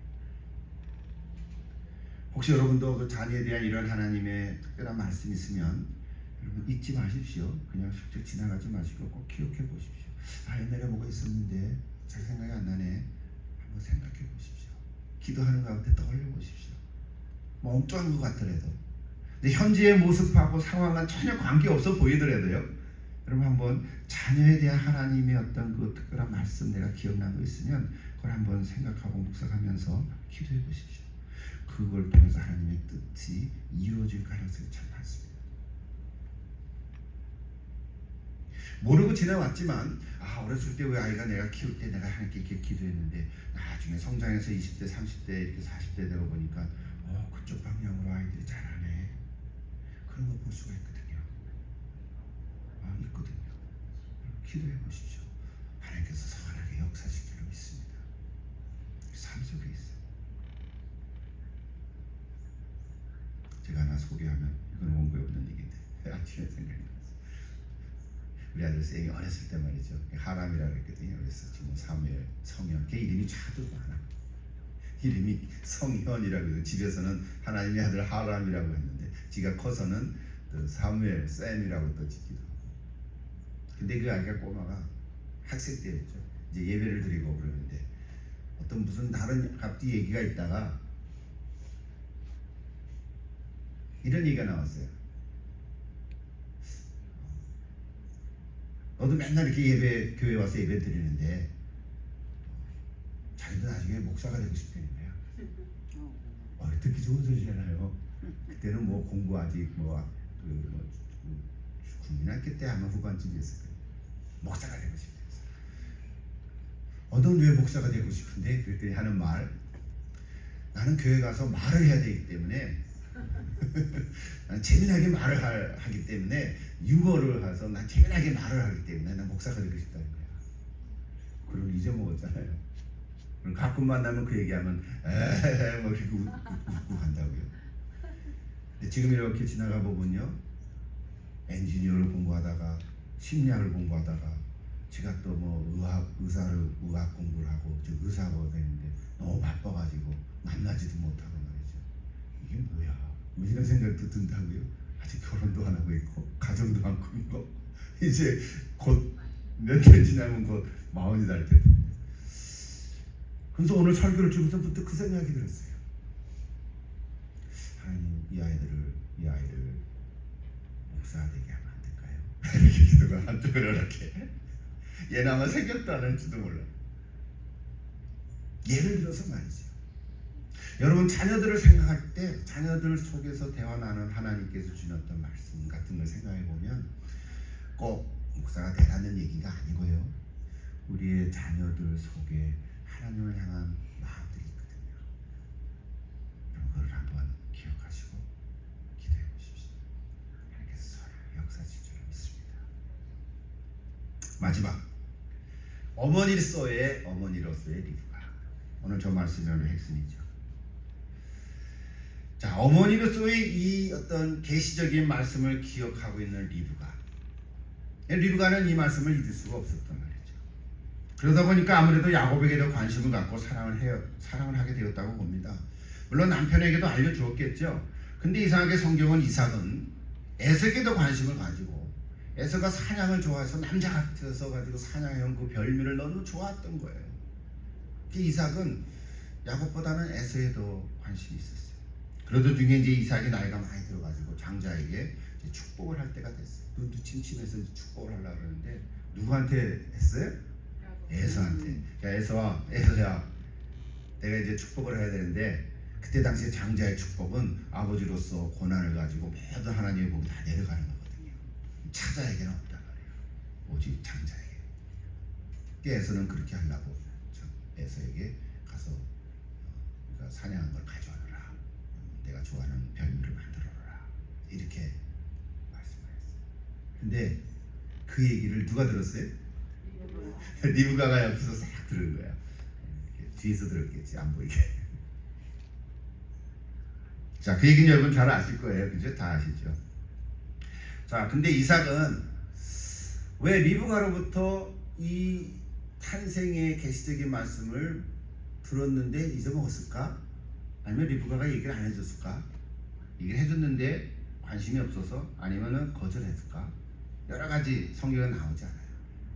혹시 여러분도 그 자녀에 대한 이런 하나님의 특별한 말씀이 있으면 여러분 잊지 마십시오. 그냥 슬쩍 지나가지 마시고 꼭 기억해 보십시오. 옛날에 뭐가 있었는데 잘 생각이 안 나네. 한번 생각해 보십시오. 기도하는 가운데 떠올려 보십시오. 뭐 엉뚱한 것 같더라도, 근데 현재의 모습하고 상황과 전혀 관계없어 보이더라도요, 여러분 한번 자녀에 대한 하나님의 어떤 그 특별한 말씀 내가 기억난 거 있으면 그걸 한번 생각하고 묵상하면서 기도해 보십시오. 그걸 통해서 하나님의 뜻이 이루어질 가능성이 참 많습니다. 모르고 지내왔지만 어렸을 때 왜 아이가 내가 키울 때 내가 하나님께 이렇게 기도했는데 나중에 성장해서 20대, 30대, 이렇게 40대 되고 보니까 그쪽 방향으로 아이들이 잘하네. 그런 거 볼 수가 있거든요. 있거든요. 기도해 보십시오. 하나님께서 선하게 역사시키려 믿습니다. 삶 속에 있어요. 제가 하나 소개하면 이건 원고에 없는 얘기인데 아침에 생각이 났어요. 우리 아들 쌤이 어렸을 때 말이죠, 하람이라고 했거든요. 그래서 지금 사무엘, 성현, 걔 이름이 차도 많아. 이름이 성현이라고 해서 집에서는 하나님의 아들 하람이라고 했는데 지가 커서는 또 사무엘, 쌤이라고 또 짓기도 하고. 근데 그 아이가 꼬마가 학생 때였죠. 이제 예배를 드리고 그러는데 어떤 무슨 다른 앞뒤 얘기가 있다가 이런 얘기가 나왔어요. 너도 맨날 이렇게 교회 와서 예배 드리는데 자기도 나중에 목사가 되고 싶다는 거야. 듣기 좋은 소리잖아요. 그때는 뭐 공부 아직 국민학교 때 아마 후반쯤이었을 거예요. 목사가 되고 싶다. 넌 왜 목사가 되고 싶은데? 그랬더니 하는 말, 나는 교회 가서 말을 해야 되기 때문에 난 재미나게 말을 하기 때문에 유머를 해서 난 재미나게 말을 하기 때문에 난 목사가 되고 싶다는 거야. 그럼 잊어먹었잖아요. 그럼 가끔 만나면 그 얘기하면 에헤헤 뭐 이렇게 웃고 간다고요. 근데 지금 이렇게 지나가 보면요, 엔지니어를 공부하다가 심리학을 공부하다가 제가 또 뭐 의학 공부를 하고 지금 의사가 되는데 너무 바빠가지고 만나지도 못하고 말이죠. 이게 뭐야? 뭐 이런 생각도 든다고요. 아직 결혼도 안 하고 있고 가정도 안 꾸미고 이제 곧 몇 년 지나면 곧 40이 될 텐데. 그래서 오늘 설교를 주면서부터 그 생각이 들었어요. 하나님, 이 아이를 목사 되게 하면 안 될까요? 이렇게 기도가 한쪽으로 이렇게. 얘는 아마 생각도 안 할지도 몰라. 예를 들어서 말이죠. 여러분 자녀들을 생각할 때 자녀들 속에서 대화 나눈 하나님께서 주신 어떤 말씀 같은 걸 생각해 보면 꼭 목사가 되라는 얘기가 아니고요. 우리의 자녀들 속에 하나님을 향한 마음들이 있거든요. 그걸 한번 기억하시고 기도해 보십시오. 하나님께서 역사하실 줄 믿습니다. 마지막, 어머니로서의 리브가 오늘 저 말씀의 핵심이죠. 자, 어머니로서의 이 어떤 계시적인 말씀을 기억하고 있는 리브가는 이 말씀을 잊을 수가 없었던 말이죠. 그러다 보니까 아무래도 야곱에게 더 관심을 갖고 사랑을 하게 되었다고 봅니다. 물론 남편에게도 알려주었겠죠. 근데 이상하게 성경은 이삭은 에서에게도 관심을 가지고, 에서가 사냥을 좋아해서 남자 같아서 가지고 사냥해온 그 별미를 너무 좋아했던 거예요. 이삭은 야곱보다는 에서에 더 관심이 있었어요. 그러던 중에 이제 이삭이 나이가 많이 들어가지고 장자에게 이제 축복을 할 때가 됐어요. 눈도 침침해서 축복을 하려고 그러는데 누구한테 했어요? 에서한테. 야, 에서야, 내가 이제 축복을 해야 되는데, 그때 당시에 장자의 축복은 아버지로서 고난을 가지고 모든 하나님의 복이 다 내려가는 거거든요. 차자에게는 없단 말이에요. 오직 장자에게. 에서는 그렇게 하려고 에서에게 가서 그러니까 사냥한 걸 가져와라. 내가 좋아하는 별미를 만들어라. 이렇게 말씀을 했어요. 근데 그 얘기를 누가 들었어요? 리브가가 옆에서 싹 들은 거야. 뒤에서 들었겠지, 안 보이게. 자, 그 얘기는 여러분 잘 아실 거예요. 그죠? 다 아시죠? 자, 근데 이삭은 왜 리브가로부터 이 탄생의 계시적인 말씀을 들었는데 잊어먹었을까? 아니면 리브가가 얘기를 안 해줬을까? 얘기를 해줬는데 관심이 없어서, 아니면은 거절했을까? 여러 가지 성경에 나오지 않아요.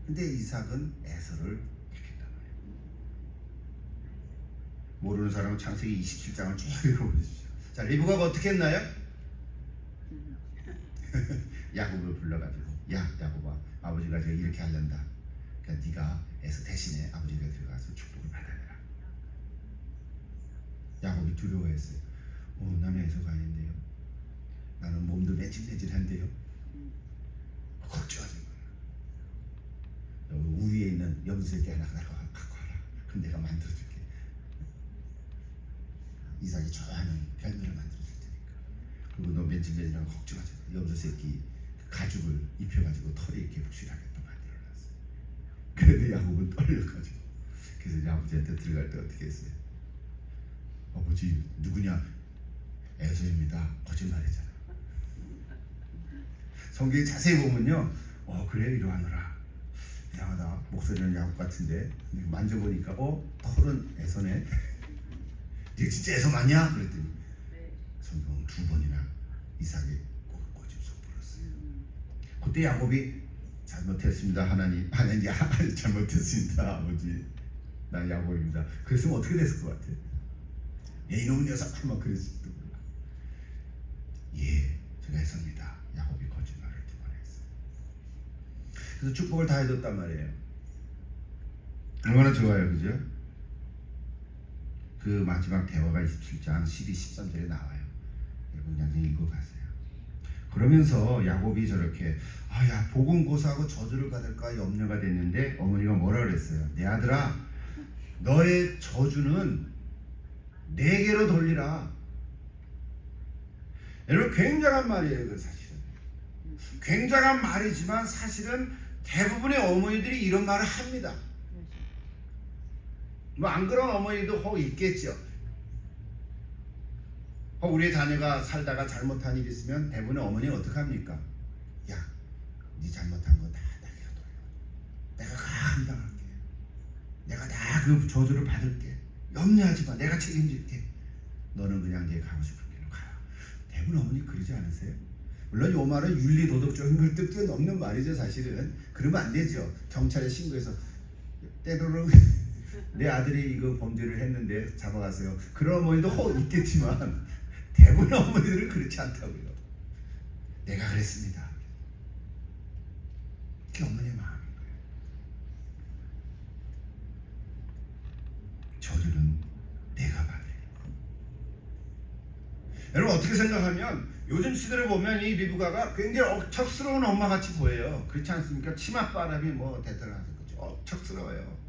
근데 이삭은 에서를 택했단 말이에요. 모르는 사람은 창세기 27장을 쭉 읽어보십시오. 자, 리브가가 어떻게 했나요? 야곱을 불러가지고, 야 야곱아, 아버지가 제가 이렇게 하려다. 그러니까 네가 에서 대신에 아버지가 들어가서 축복을 받아내라. 야곱이 두려워했어요. 나는 에서가 아닌데요. 나는 몸도 매질매질한데요. 걱정하지 마. 우리에 있는 염소새끼 하나 갖고 와라. 그럼 내가 만들어줄게. 이삭이 좋아하는 별미를 만들어줄 테니까. 그리고 너 매질매질하고 걱정하지 마. 염소새끼 가죽을 입혀가지고 털에 이렇게 부실하게 또 만들어놨어요. 그런데 야곱은 떨려가지고, 그래서 아버지한테 들어갈 때 어떻게 했어요? 아버지 누구냐? 에서입니다. 거짓말이잖아. 성경에 자세히 보면요, 그래 이러하노라. 이상하다. 목소리는 야곱 같은데 만져보니까 털은 에서네. 이게 진짜 에서 맞냐? 그랬더니 성경은 2번이나 이삭의 꼬집소 불었어요. 그때 야곱이 잘못했습니다. 하나님 잘못했습니다. 아버지 난 야곱입니다. 그랬으면 어떻게 됐을 것 같아? 이놈 녀석 아마 그랬을지도 몰라. 제가 했습니다. 야곱이 거짓말을 2번 했어요. 그래서 축복을 다 해줬단 말이에요. 얼마나 좋아요, 그죠? 그 마지막 대화가 27장 12, 13절에 나와요. 여러분 나중에 읽어가세요. 그러면서 야곱이 저렇게 복은 고사하고 저주를 받을까 염려가 됐는데 어머니가 뭐라 그랬어요? 내 아들아, 너의 저주는 내게로 돌리라. 여러분 굉장한 말이에요. 그 사실은 굉장한 말이지만 사실은 대부분의 어머니들이 이런 말을 합니다. 뭐 안 그런 어머니도 혹 있겠죠. 혹 우리의 자녀가 살다가 잘못한 일이 있으면 대부분의 어머니는 어떻게 합니까? 야, 네 잘못한 거 다 내게로 돌려. 내가 감당할게. 내가 다 그 저주를 받을게. 염려하지 마. 내가 책임질게. 너는 그냥 네 가고 싶은 길로 가라. 대부분 어머니 그러지 않으세요? 물론 이 말은 윤리 도덕적인 걸 뛰어넘는 말이죠. 사실은 그러면 안 되죠. 경찰에 신고해서 때로는 내 아들이 이거 범죄를 했는데 잡아가세요. 그런 어머니도 혹 있겠지만 대부분 어머니들은 그렇지 않다고요. 내가 그랬습니다. 그게 어머니의 마음인 거예요. 저주는 내가 받으려. 여러분 어떻게 생각하면 요즘 시대를 보면 이 리브가가 굉장히 억척스러운 엄마같이 보여요. 그렇지 않습니까? 치맛바람이 뭐 대단하죠. 억척스러워요.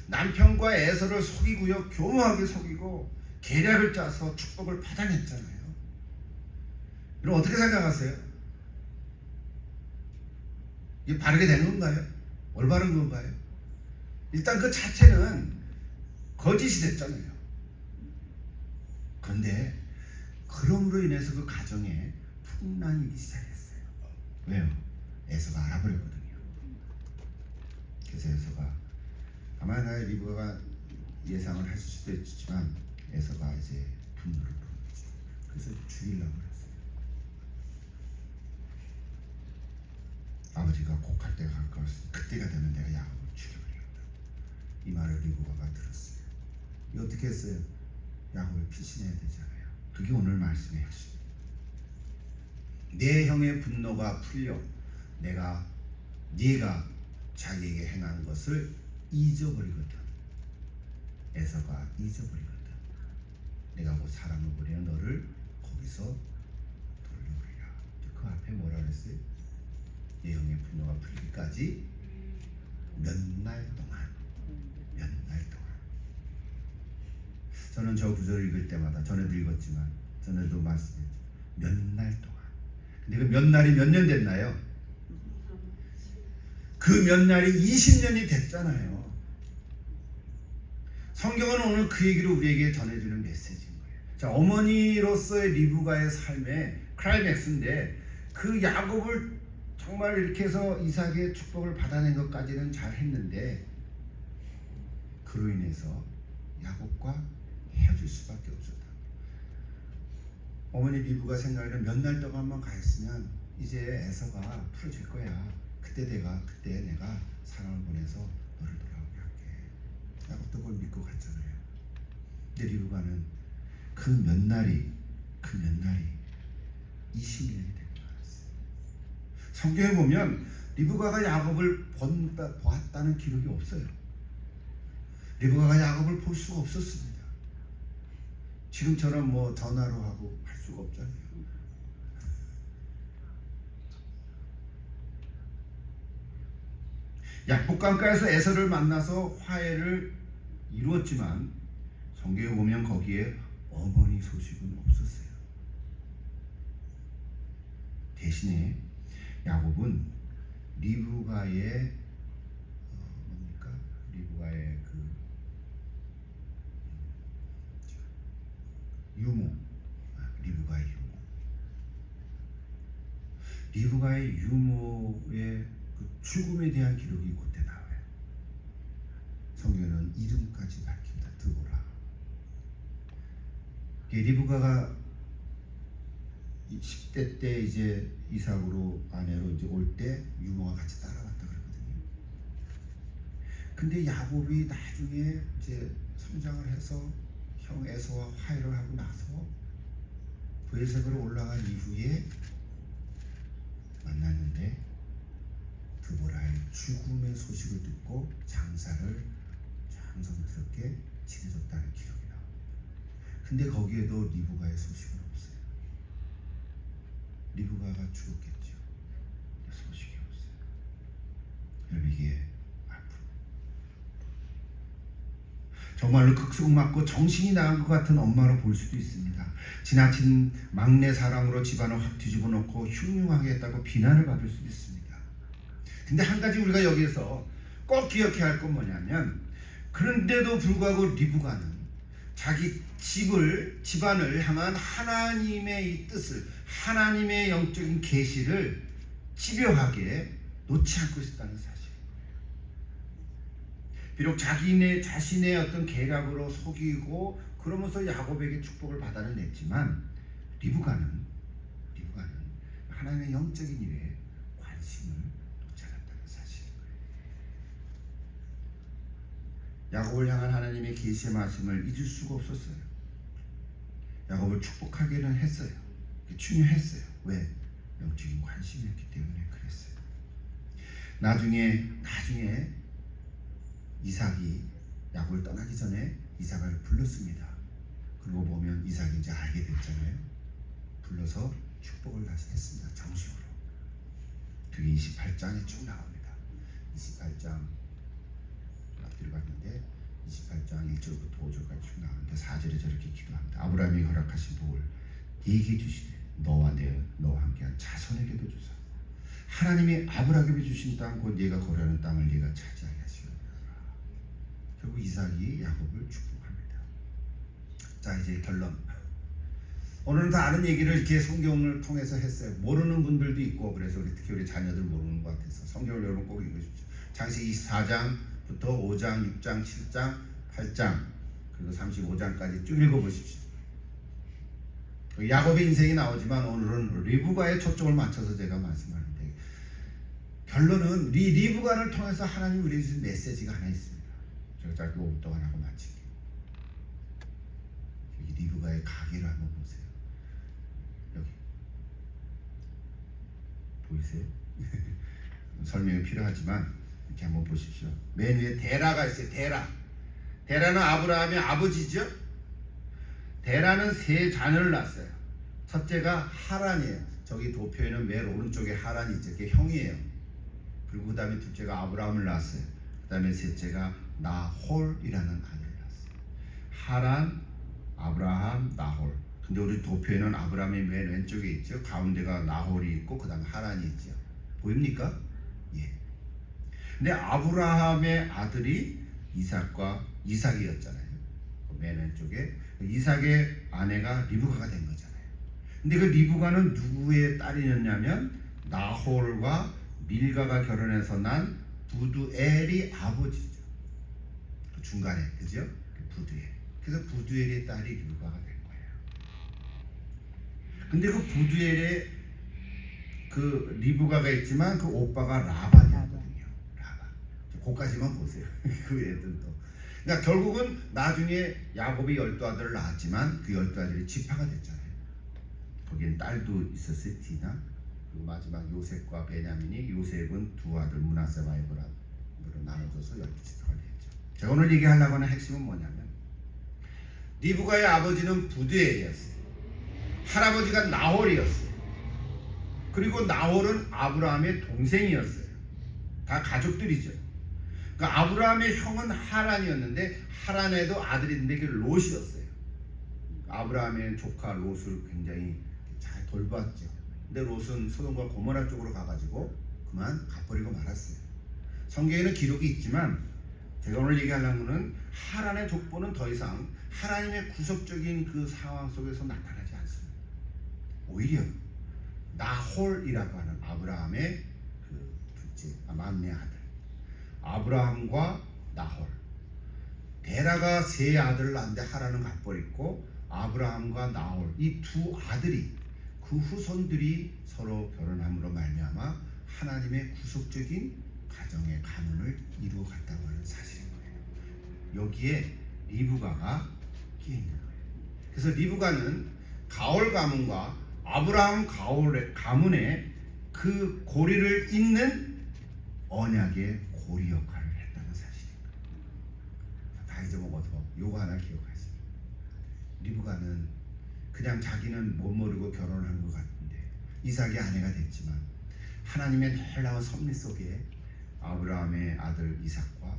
남편과 에서를 속이고요, 교묘하게 속이고 계략을 짜서 축복을 받아냈잖아요. 여러분 어떻게 생각하세요? 이게 바르게 되는 건가요? 올바른 건가요? 일단 그 자체는 거짓이 됐잖아요. 그런데 그럼으로 인해서 그 가정에 풍랑이 있기 시작했어요. 왜요? 에서가 알아버렸거든요. 그래서 에서가 아마 리브가가 예상을 하실 수도 있지만 에서가 이제 분노를 부르죠. 그래서 죽이려고 그랬어요. 아버지가 곡할 때가 가까웠어요. 그때가 되면 내가 야곱을 죽여버리겠다. 이 말을 리브가가 들었어요. 이 어떻게 했어요? 야곱을 피신해야 되잖아요. 그게 오늘 말씀의 핵심이에요. 내 형의 분노가 풀려 네가 자기에게 행한 것을 잊어버리거든. 에서가 잊어버리거든. 내가 그 사람을 보내 너를 거기서 돌려버리라. 그 앞에 뭐라 그랬어요? 내 형의 분노가 풀리기까지 몇 날 동안. 저는 저 구절을 읽을 때마다 전에도 읽었지만 전에도 말씀했죠. 몇 날 동안. 근데 그 몇 날이 몇 년 됐나요? 그 몇 날이 20년이 됐잖아요. 성경은 오늘 그 얘기를 우리에게 전해주는 메시지인 거예요. 자, 어머니로서의 리브가의 삶의 클라이맥스인데 그 야곱을 정말 이렇게 해서 이삭의 축복을 받아낸 것까지는 잘 했는데 그로 인해서 야곱과 헤어질 수밖에 없었다. 어머니 리브가 생각에는 몇 날 동안만 가있으면 이제 에서가 풀어질 거야. 그때 내가 사람을 보내서 너를 돌아오게 할게. 야곱도 그걸 믿고 갔잖아요. 근데 리브가는 그 몇 날이 20년이 된 줄 알았어요. 성경에 보면 리브가가 야곱을 보았다는 기록이 없어요. 리브가가 야곱을 볼 수가 없었습니다. 지금처럼 뭐 전화로 하고 할 수가 없잖아요. 약복강가에서 에서를 만나서 화해를 이루었지만 성경에 보면 거기에 어머니 소식은 없었어요. 대신에 야곱은 리브가의 리브가의 그 유모, 리브가의 유모의 그 죽음에 대한 기록이 그때 나와요. 성경에는 이름까지 밝힌다. 드보라. 리브가가 10대 때 이제 이삭으로 아내로 이제 올 때 유모가 같이 따라갔다 그러거든요. 근데 야곱이 나중에 이제 성장을 해서 형 에서와 화해를 하고 나서 브에색으로 올라간 이후에 만났는데 드보라의 죽음의 소식을 듣고 장사를 장성스럽게 지내줬다는 기록이 나옵니다. 근데 거기에도 리브가의 소식은 없어요. 리브가가 죽었겠죠. 소식이 없어요. 여러분 이게 아픔. 정말로 극성맞고 정신이 나간 것 같은 엄마로 볼 수도 있습니다. 지나친 막내 사랑으로 집안을 확 뒤집어 놓고 흉흉하게 했다고 비난을 받을 수도 있습니다. 근데 한 가지 우리가 여기에서 꼭 기억해야 할 건 뭐냐면 그런데도 불구하고 리브가는 자기 집안을 향한 하나님의 이 뜻을 하나님의 영적인 계시를 집요하게 놓지 않고 있었다는 사실. 비록 자신의 어떤 계략으로 속이고 그러면서 야곱에게 축복을 받아냈지만 리브가는 하나님의 영적인 일에 관심을 놓지 않았다는 사실인 거예요. 야곱을 향한 하나님의 계시의 말씀을 잊을 수가 없었어요. 야곱을 축복하기는 했어요. 중요했어요. 왜? 영적인 관심이었기 때문에 그랬어요. 나중에 이삭이 야곱을 떠나기 전에 이삭을 불렀습니다. 그러고 보면 이삭이 이제 알게 됐잖아요. 불러서 축복을 다시 했습니다. 정식으로. 그게 28장에 쭉 나옵니다. 28장 앞뒤로 봤는데 28장 1절부터 5절까지 쭉 나오는데 4절에 저렇게 기도합니다. 아브라함이 허락하신 복을 네게 주시되 너와 함께한 자손에게도 주사. 하나님이 아브라함에게 주신 땅 곧 네가 거래하는 땅을 네가 차지하게 하시리라. 결국 이삭이 야곱을 축복합니다. 자 이제 결론. 오늘은 다 아는 얘기를 이렇게 성경을 통해서 했어요. 모르는 분들도 있고 그래서 특히 우리 자녀들 모르는 것 같아서 성경을 여러분 꼭 읽으십시오. 창세기 24장부터 5장, 6장, 7장, 8장 그리고 35장까지 쭉 읽어보십시오. 야곱의 인생이 나오지만 오늘은 리브가에 초점을 맞춰서 제가 말씀하는데 결론은 리브가를 통해서 하나님이 우리에게 주신 메시지가 하나 있습니다. 제가 짧게 5분 동안 하고 마칠게요. 여기 리브가의 가게를 한번 보세요. 여기 보이세요? 설명이 필요하지만 이렇게 한번 보십시오. 맨 위에 데라가 있어요. 데라는 아브라함의 아버지죠. 데라는 세 자녀를 낳았어요. 첫째가 하란이에요. 저기 도표에는 맨 오른쪽에 하란이 있죠. 그게 형이에요. 그리고 그 다음에 둘째가 아브라함을 낳았어요. 그 다음에 셋째가 나홀이라는 아들을 낳았어요. 하란, 아브라함, 나홀. 근데 우리 도표에는 아브라함이 맨 왼쪽에 있죠. 가운데가 나홀이 있고 그 다음에 하란이 있죠. 보입니까? 예. 근데 아브라함의 아들이 이삭이었잖아요. 맨 왼쪽에 이삭의 아내가 리브가가 된 거잖아요. 근데 그 리브가는 누구의 딸이었냐면 나홀과 밀가가 결혼해서 난 부두엘이 아버지죠. 그 중간에 그죠? 부두엘. 그래서 부두엘의 딸이 리브가가 된 거예요. 근데 그 부두엘의 그 리브가가 있지만 그 오빠가 라반이었거든요. 라반. 그까지만 보세요. 그 애들도. 그러니까 결국은 나중에 야곱이 12아들을 낳았지만 그 12아들이 지파가 됐잖아요. 거기엔 딸도 있었어요. 디나. 그리고 마지막 요셉과 베냐민이, 요셉은 두 아들 므낫세와 에브라임으로 나눠져서 12지파가 됐죠. 제가 오늘 얘기하려고 하는 핵심은 뭐냐면 리브가의 아버지는 부두엘이었어요. 할아버지가 나홀이었어요. 그리고 나홀은 아브라함의 동생이었어요. 다 가족들이죠. 그러니까 아브라함의 형은 하란이었는데 하란에도 아들이 있는데 그게 롯이었어요. 아브라함의 조카 롯을 굉장히 잘 돌봤죠. 근데 롯은 소돔과 고모라 쪽으로 가가지고 그만 가버리고 말았어요. 성경에는 기록이 있지만 제가 오늘 얘기하려는 것은 하란의 족보는 더 이상 하나님의 구속적인 그 상황 속에서 나타나지 않습니다. 오히려 나홀이라고 하는 아브라함의 그 둘째, 막내 아들 아브라함과 나홀, 데라가 세 아들을 낳는데 하란은 갓벌있고 아브라함과 나홀 이 두 아들이 그 후손들이 서로 결혼함으로 말미암아 하나님의 구속적인 가정의 가문을 이루어갔다고 하는 사실인 거예요. 여기에 리브가가 끼어 있는 거예요. 그래서 리브가는 가올 가문과 아브라함 가문의 그 고리를 잇는 언약의 고리 역할을 했다는 사실입니다. 다 잊어먹어서 요거 하나 기억하세요. 리브가는 그냥 자기는 못 모르고 결혼한 것 같은데 이삭의 아내가 됐지만 하나님의 놀라운 섭리 속에 아브라함의 아들 이삭과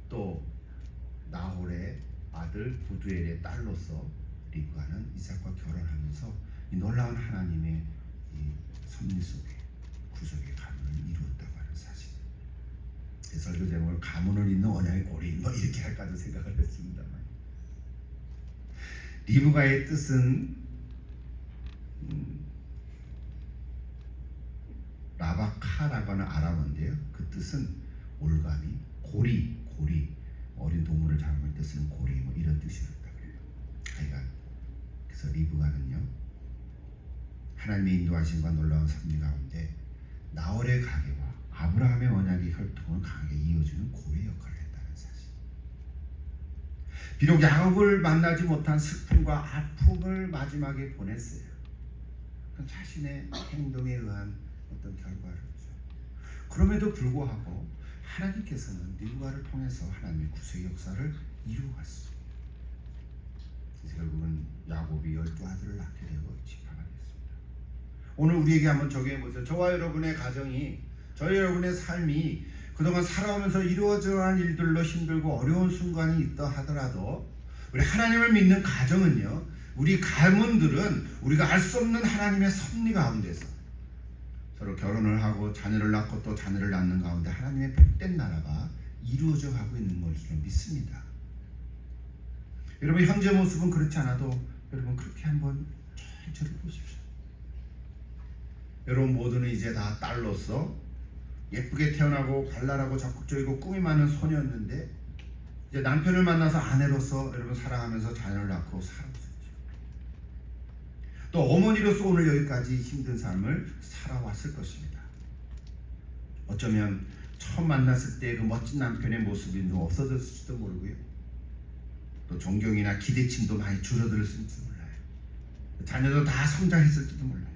또 나홀의 아들 부두엘의 딸로서 리브가는 이삭과 결혼하면서 이 놀라운 하나님의 이 섭리 속에 구속의 가문을 이루었다고 하는 사실. 설교 제목을 가문을 잇는 언약의 고리 뭐 이렇게 할까도 생각을 했습니다만 리브가의 뜻은 라바카라고 하는 아람어인데요. 그 뜻은 올가미, 고리 어린 동물을 잡을 때 쓰는 고리 뭐 이런 뜻이었다고 해요. 하여간 그래서 리브가는요 하나님의 인도하심과 놀라운 섭리 가운데 나홀의 가계와 아브라함의 언약의 혈통을 강하게 이어주는 고의 역할을 했다는 사실. 비록 야곱을 만나지 못한 슬픔과 아픔을 마지막에 보냈어요. 그건 자신의 행동에 의한 어떤 결과였죠. 그럼에도 불구하고 하나님께서는 리브가를 통해서 하나님의 구속의 역사를 이루어갔어요. 그래서 결국은 야곱이 12아들을 낳게 되고 지파가 됐습니다. 오늘 우리에게 한번 적용해 보세요. 저와 여러분의 가정이, 저희 여러분의 삶이 그동안 살아오면서 이루어져야 할 일들로 힘들고 어려운 순간이 있다 하더라도 우리 하나님을 믿는 가정은요, 우리 가문들은 우리가 알 수 없는 하나님의 섭리 가운데서 서로 결혼을 하고 자녀를 낳고 또 자녀를 낳는 가운데 하나님의 복된 나라가 이루어져 가고 있는 것을 믿습니다. 여러분 현재 모습은 그렇지 않아도 여러분 그렇게 한번 천천히 보십시오. 여러분 모두는 이제 다 딸로서 예쁘게 태어나고 발랄하고 적극적이고 꿈이 많은 소녀였는데 이제 남편을 만나서 아내로서 여러분 살아가면서 자녀를 낳고 살아오셨죠. 또 어머니로서 오늘 여기까지 힘든 삶을 살아왔을 것입니다. 어쩌면 처음 만났을 때 그 멋진 남편의 모습이 좀 없어졌을지도 모르고요. 또 존경이나 기대침도 많이 줄어들었을지도 몰라요. 자녀도 다 성장했을지도 몰라요.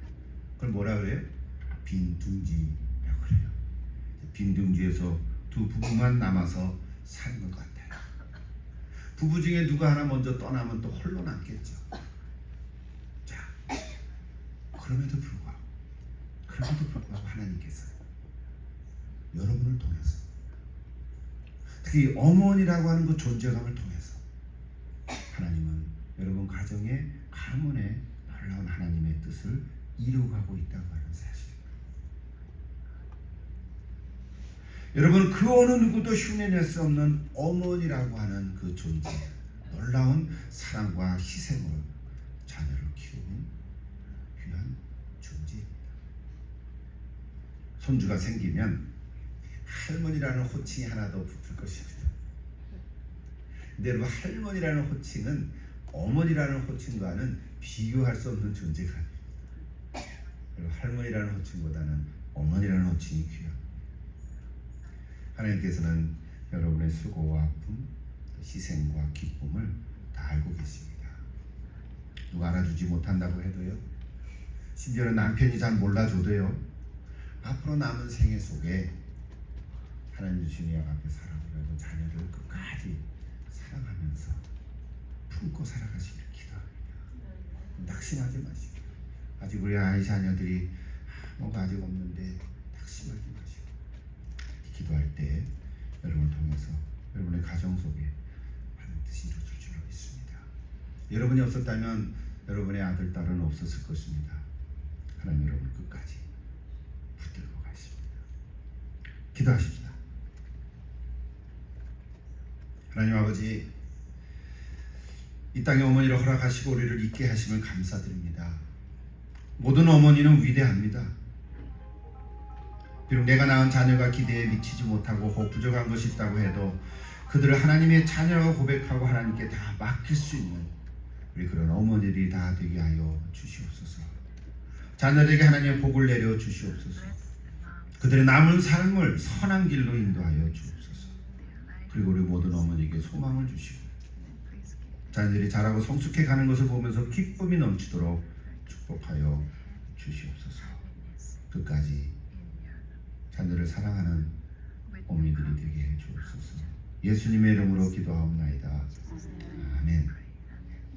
그걸 뭐라 그래요? 빈둥지라고 그래요. 빈둥지에서 두 부부만 남아서 사는 것 같아요. 부부 중에 누가 하나 먼저 떠나면 또 홀로 남겠죠. 자, 그럼에도 불구하고 하나님께서 여러분을 통해서 특히 어머니라고 하는 그 존재감을 통해서 하나님은 여러분 가정의 가문에 놀라운 하나님의 뜻을 이루어가고 있다고 하는 사실입니다. 여러분 그 어느 누구도 흉내낼 수 없는 어머니라고 하는 그 존재, 놀라운 사랑과 희생으로 자녀를 키우는 귀한 존재입니다. 손주가 생기면 할머니라는 호칭이 하나 더 붙을 것입니다. 근데 여러분 할머니라는 호칭은 어머니라는 호칭과는 비교할 수 없는 존재가 아닙니다. 할머니라는 호칭보다는 어머니라는 호칭이 귀합니다. 하나님께서는 여러분의 수고와 아픔, 희생과 기쁨을 다 알고 계십니다. 누가 알아주지 못한다고 해도요, 심지어는 남편이 잘 몰라줘도요, 앞으로 남은 생애 속에 하나님 주신 약 앞에 살아보려고 자녀를 끝까지 사랑하면서 품고 살아가시길 기도합니다. 낙심하지 마시고, 아직 우리 아이 자녀들이 뭐가 아직 없는데 낙심하지 마시고, 기도할 때 여러분을 통해서 여러분의 가정 속에 반드시 이루어질 줄 믿습니다. 여러분이 없었다면 여러분의 아들, 딸은 없었을 것입니다. 하나님 여러분을 끝까지 붙들고 가십니다. 기도하십시다. 하나님 아버지, 이 땅의 어머니를 허락하시고 우리를 있게 하심을 감사드립니다. 모든 어머니는 위대합니다. 비록 내가 낳은 자녀가 기대에 미치지 못하고 혹 부족한 것이 있다고 해도 그들을 하나님의 자녀라고 고백하고 하나님께 다 맡길 수 있는 우리 그런 어머니들이 다 되게 하여 주시옵소서. 자녀들에게 하나님의 복을 내려 주시옵소서. 그들의 남은 삶을 선한 길로 인도하여 주옵소서. 그리고 우리 모든 어머니에게 소망을 주시고 자녀들이 자라고 성숙해 가는 것을 보면서 기쁨이 넘치도록 축복하여 주시옵소서. 끝까지 자녀를 사랑하는 어머니들이 되게 해 주옵소서. 예수님의 이름으로 기도하옵나이다. 아멘.